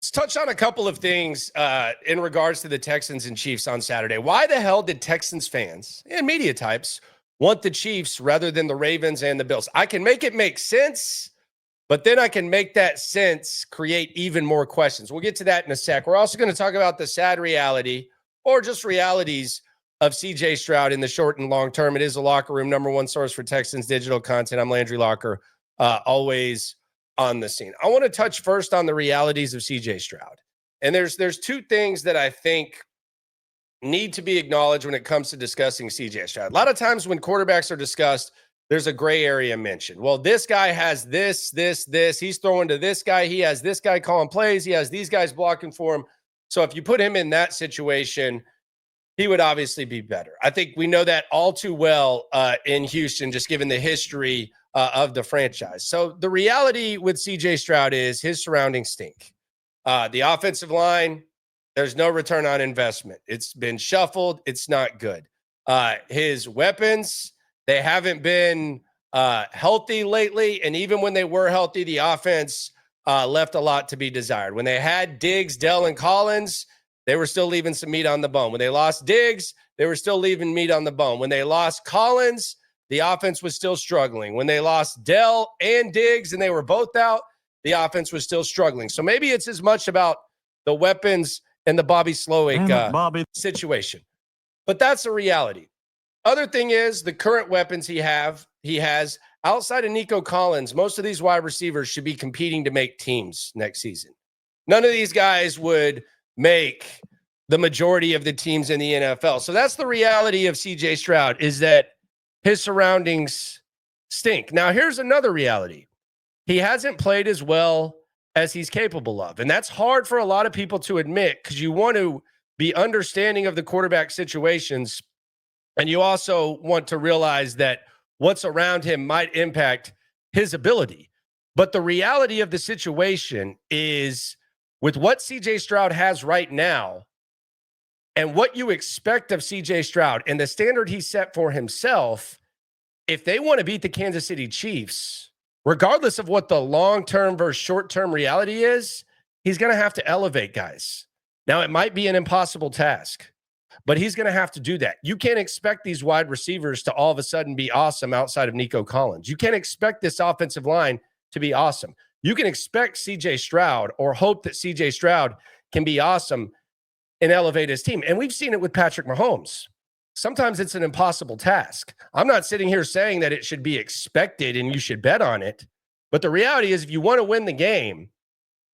Let's touch on a couple of things in regards to the Texans and Chiefs on Saturday. Why the hell did Texans fans and media types want the Chiefs rather than the Ravens and the Bills? I can make it make sense, but then I can make that sense create even more questions. We'll get to that in a sec. We're also going to talk about the sad reality or just realities of CJ Stroud in the short and long term. It is a locker room, number one source for Texans digital content. I'm Landry Locker, always on the scene. I want to touch first on the realities of CJ Stroud. And there's two things that I think need to be acknowledged when it comes to discussing CJ Stroud. A lot of times when quarterbacks are discussed, there's a gray area mentioned. Well, this guy has this. He's throwing to this guy. He has this guy calling plays. He has these guys blocking for him. So if you put him in that situation, he would obviously be better. I think we know that all too well in Houston, just given the history of the franchise. So the reality with CJ Stroud is his surroundings stink. The offensive line, there's no return on investment. It's been shuffled. It's not good. His weapons, they haven't been healthy lately. And even when they were healthy, the offense left a lot to be desired. When they had Diggs, Dell, and Collins, they were still leaving some meat on the bone. When they lost Diggs, they were still leaving meat on the bone. When they lost Collins, the offense was still struggling. When they lost Dell and Diggs and they were both out, the offense was still struggling. So maybe it's as much about the weapons and the Bobby Slowick situation. But that's a reality. Other thing is the current weapons he has outside of Nico Collins, most of these wide receivers should be competing to make teams next season. None of these guys would make the majority of the teams in the NFL. So that's the reality of CJ Stroud, is that his surroundings stink. Now, here's another reality. He hasn't played as well as he's capable of. And that's hard for a lot of people to admit because you want to be understanding of the quarterback situations. And you also want to realize that what's around him might impact his ability. But the reality of the situation is with what CJ Stroud has right now and what you expect of CJ Stroud and the standard he set for himself, if they want to beat the Kansas City Chiefs, regardless of what the long-term versus short-term reality is, he's going to have to elevate guys. Now, it might be an impossible task, but he's going to have to do that. You can't expect these wide receivers to all of a sudden be awesome outside of Nico Collins. You can't expect this offensive line to be awesome. You can expect CJ Stroud or hope that CJ Stroud can be awesome and elevate his team. And we've seen it with Patrick Mahomes. Sometimes it's an impossible task. I'm not sitting here saying that it should be expected and you should bet on it. But the reality is if you want to win the game,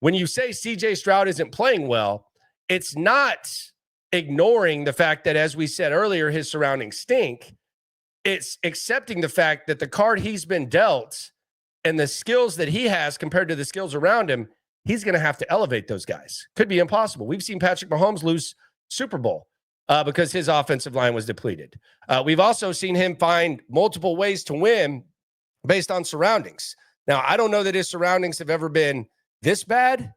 when you say CJ Stroud isn't playing well, it's not ignoring the fact that, as we said earlier, his surroundings stink. It's accepting the fact that the card he's been dealt and the skills that he has compared to the skills around him, he's going to have to elevate those guys. Could be impossible. We've seen Patrick Mahomes lose Super Bowl because his offensive line was depleted. We've also seen him find multiple ways to win based on surroundings. Now, I don't know that his surroundings have ever been this bad,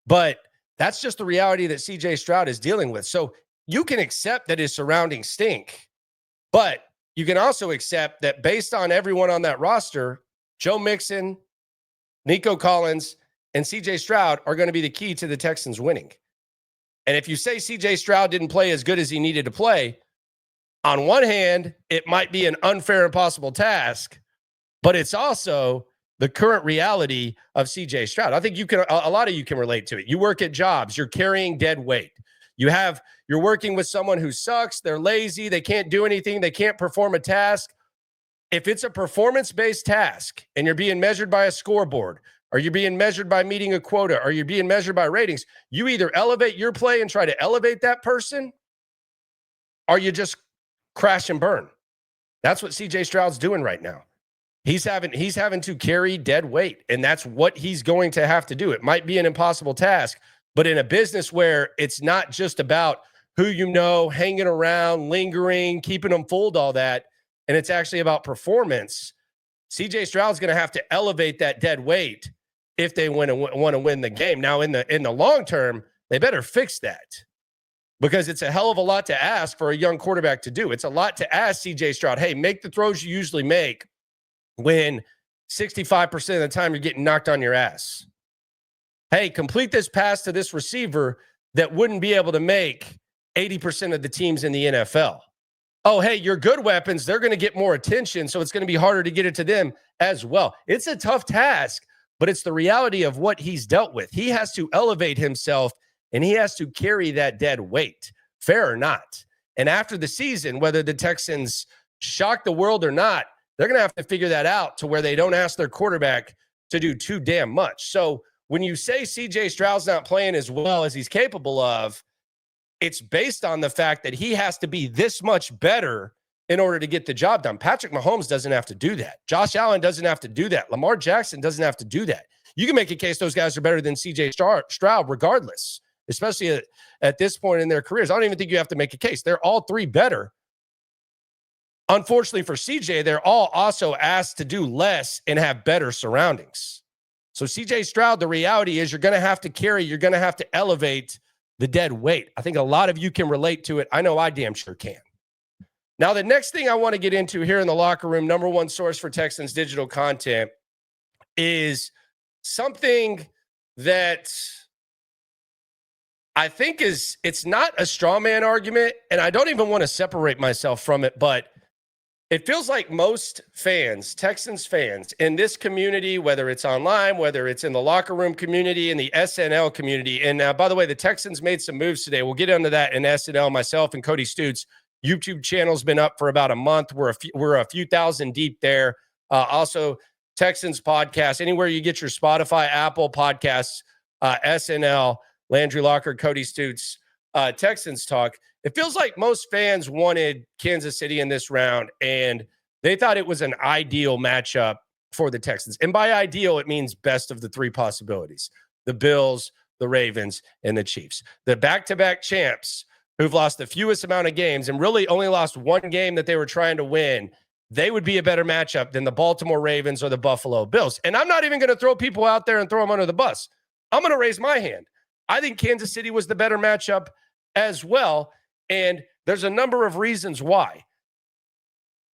but that's just the reality that CJ Stroud is dealing with. So you can accept that his surroundings stink, but you can also accept that based on everyone on that roster, Joe Mixon, Nico Collins, and CJ Stroud are going to be the key to the Texans winning. And if you say CJ Stroud didn't play as good as he needed to play, on one hand, it might be an unfair, impossible task, but it's also the current reality of CJ Stroud. I think a lot of you can relate to it. You work at jobs, you're carrying dead weight. You're working with someone who sucks, they're lazy, they can't do anything, they can't perform a task. If it's a performance-based task and you're being measured by a scoreboard, or you're being measured by meeting a quota, or you're being measured by ratings, you either elevate your play and try to elevate that person, or you just crash and burn. That's what CJ Stroud's doing right now. He's having to carry dead weight, and that's what he's going to have to do. It might be an impossible task, but in a business where it's not just about who you know, hanging around, lingering, keeping them fooled, all that, and it's actually about performance, CJ Stroud's going to have to elevate that dead weight if they want to win the game. Now, in the long term, they better fix that because it's a hell of a lot to ask for a young quarterback to do. It's a lot to ask CJ Stroud, hey, make the throws you usually make when 65% of the time you're getting knocked on your ass. hey, complete this pass to this receiver that wouldn't be able to make 80% of the teams in the NFL. Oh, hey, your good weapons, they're going to get more attention, so it's going to be harder to get it to them as well. It's a tough task, but it's the reality of what he's dealt with. He has to elevate himself, and he has to carry that dead weight, fair or not. And after the season, whether the Texans shock the world or not, they're going to have to figure that out to where they don't ask their quarterback to do too damn much. So when you say CJ Stroud's not playing as well as he's capable of, it's based on the fact that he has to be this much better in order to get the job done. Patrick Mahomes doesn't have to do that. Josh Allen doesn't have to do that. Lamar Jackson doesn't have to do that. You can make a case those guys are better than CJ Stroud regardless, especially at this point in their careers. I don't even think you have to make a case. They're all three better. Unfortunately for CJ, they're all also asked to do less and have better surroundings. So CJ Stroud, the reality is you're going to have to carry, you're going to have to elevate the dead weight. I think a lot of you can relate to it. I know I damn sure can. Now, the next thing I want to get into here in the locker room, number one source for Texans digital content, is something that I think it's not a straw man argument, and I don't even want to separate myself from it, but it feels like most fans, Texans fans in this community, whether it's online, whether it's in the locker room community, in the SNL community. And by the way, the Texans made some moves today. We'll get into that in SNL. Myself and Cody Stutes' YouTube channel's been up for about a month. We're a few thousand deep there. Also, Texans podcast, anywhere you get your Spotify, Apple podcasts, SNL, Landry Locker, Cody Stutes, Texans talk. It feels like most fans wanted Kansas City in this round, and they thought it was an ideal matchup for the Texans. And by ideal, it means best of the three possibilities: the Bills, the Ravens, and the Chiefs. The back-to-back champs who've lost the fewest amount of games and really only lost one game that they were trying to win, they would be a better matchup than the Baltimore Ravens or the Buffalo Bills. And I'm not even going to throw people out there and throw them under the bus. I'm going to raise my hand. I think Kansas City was the better matchup as well. And there's a number of reasons why.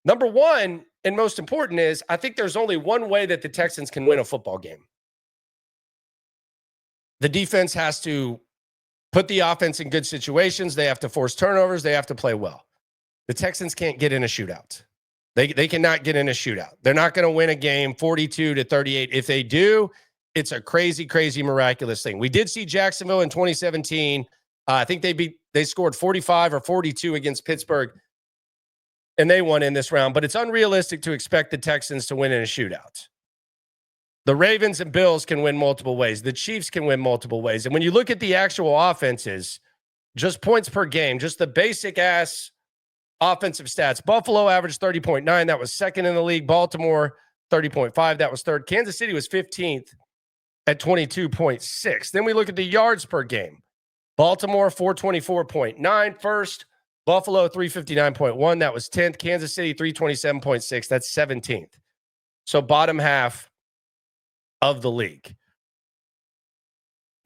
Number one, and most important, is I think there's only one way that the Texans can win a football game. The defense has to put the offense in good situations. They have to force turnovers. They have to play well. The Texans can't get in a shootout. They cannot get in a shootout. They're not going to win a game 42-38. If they do, it's a crazy, crazy, miraculous thing. We did see Jacksonville in 2017. I think they scored 45 or 42 against Pittsburgh, and they won in this round. But it's unrealistic to expect the Texans to win in a shootout. The Ravens and Bills can win multiple ways. The Chiefs can win multiple ways. And when you look at the actual offenses, just points per game, just the basic-ass offensive stats. Buffalo averaged 30.9. That was second in the league. Baltimore, 30.5. That was third. Kansas City was 15th at 22.6. Then we look at the yards per game. Baltimore, 424.9 first. Buffalo, 359.1. That was 10th. Kansas City, 327.6. That's 17th. So bottom half of the league.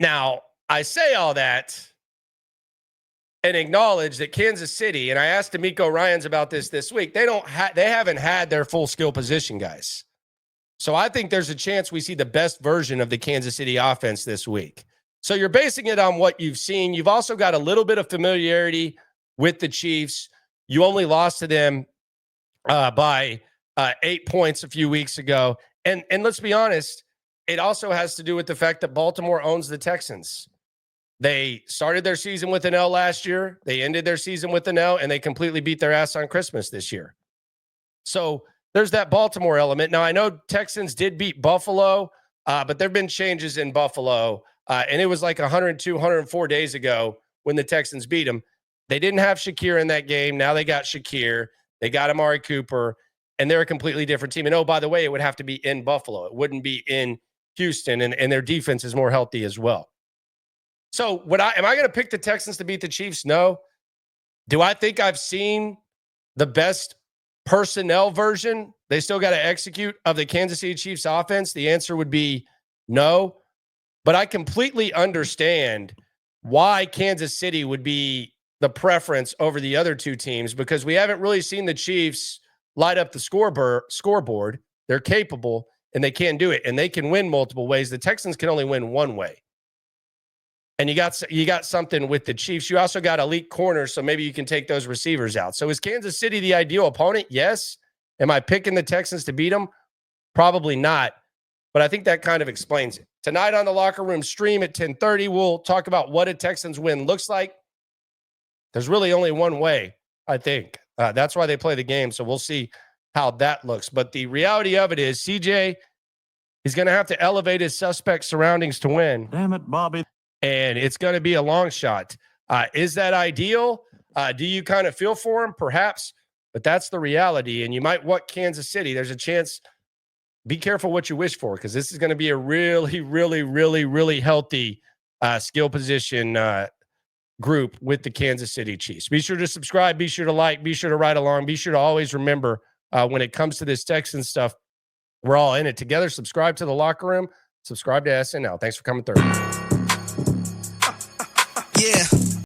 Now, I say all that and acknowledge that Kansas City, and I asked D'Amico Ryans about this week, they haven't had their full skill position guys. So I think there's a chance we see the best version of the Kansas City offense this week. So you're basing it on what you've seen. You've also got a little bit of familiarity with the Chiefs. You only lost to them by 8 points a few weeks ago. And let's be honest, it also has to do with the fact that Baltimore owns the Texans. They started their season with an L last year. They ended their season with an L, and they completely beat their ass on Christmas this year. So there's that Baltimore element. Now, I know Texans did beat Buffalo, but there have been changes in Buffalo. And it was like 102, 104 days ago when the Texans beat them. They didn't have Shakir in that game. Now they got Shakir. They got Amari Cooper, and they're a completely different team. And, oh, by the way, it would have to be in Buffalo. It wouldn't be in Houston, and their defense is more healthy as well. So am I going to pick the Texans to beat the Chiefs? No. Do I think I've seen the best personnel version they still got to execute of the Kansas City Chiefs offense? The answer would be no. But I completely understand why Kansas City would be the preference over the other two teams, because we haven't really seen the Chiefs light up the scoreboard. They're capable, and they can do it, and they can win multiple ways. The Texans can only win one way. And you got something with the Chiefs. You also got elite corners, so maybe you can take those receivers out. So is Kansas City the ideal opponent? Yes. Am I picking the Texans to beat them? Probably not. But I think that kind of explains it. Tonight on the Locker Room stream at 10:30, we'll talk about what a Texans win looks like. There's really only one way, I think. That's why they play the game. So we'll see how that looks. But the reality of it is CJ is going to have to elevate his suspect surroundings to win. Damn it, Bobby. And it's going to be a long shot. Is that ideal? Do you kind of feel for him? Perhaps. But that's the reality. And you might want Kansas City. There's a chance. Be careful what you wish for, because this is going to be a really, really, really, really healthy skill position group with the Kansas City Chiefs. Be sure to subscribe. Be sure to like. Be sure to ride along. Be sure to always remember when it comes to this Texans stuff, we're all in it together. Subscribe to the Locker Room. Subscribe to SNL. Thanks for coming through. Yeah.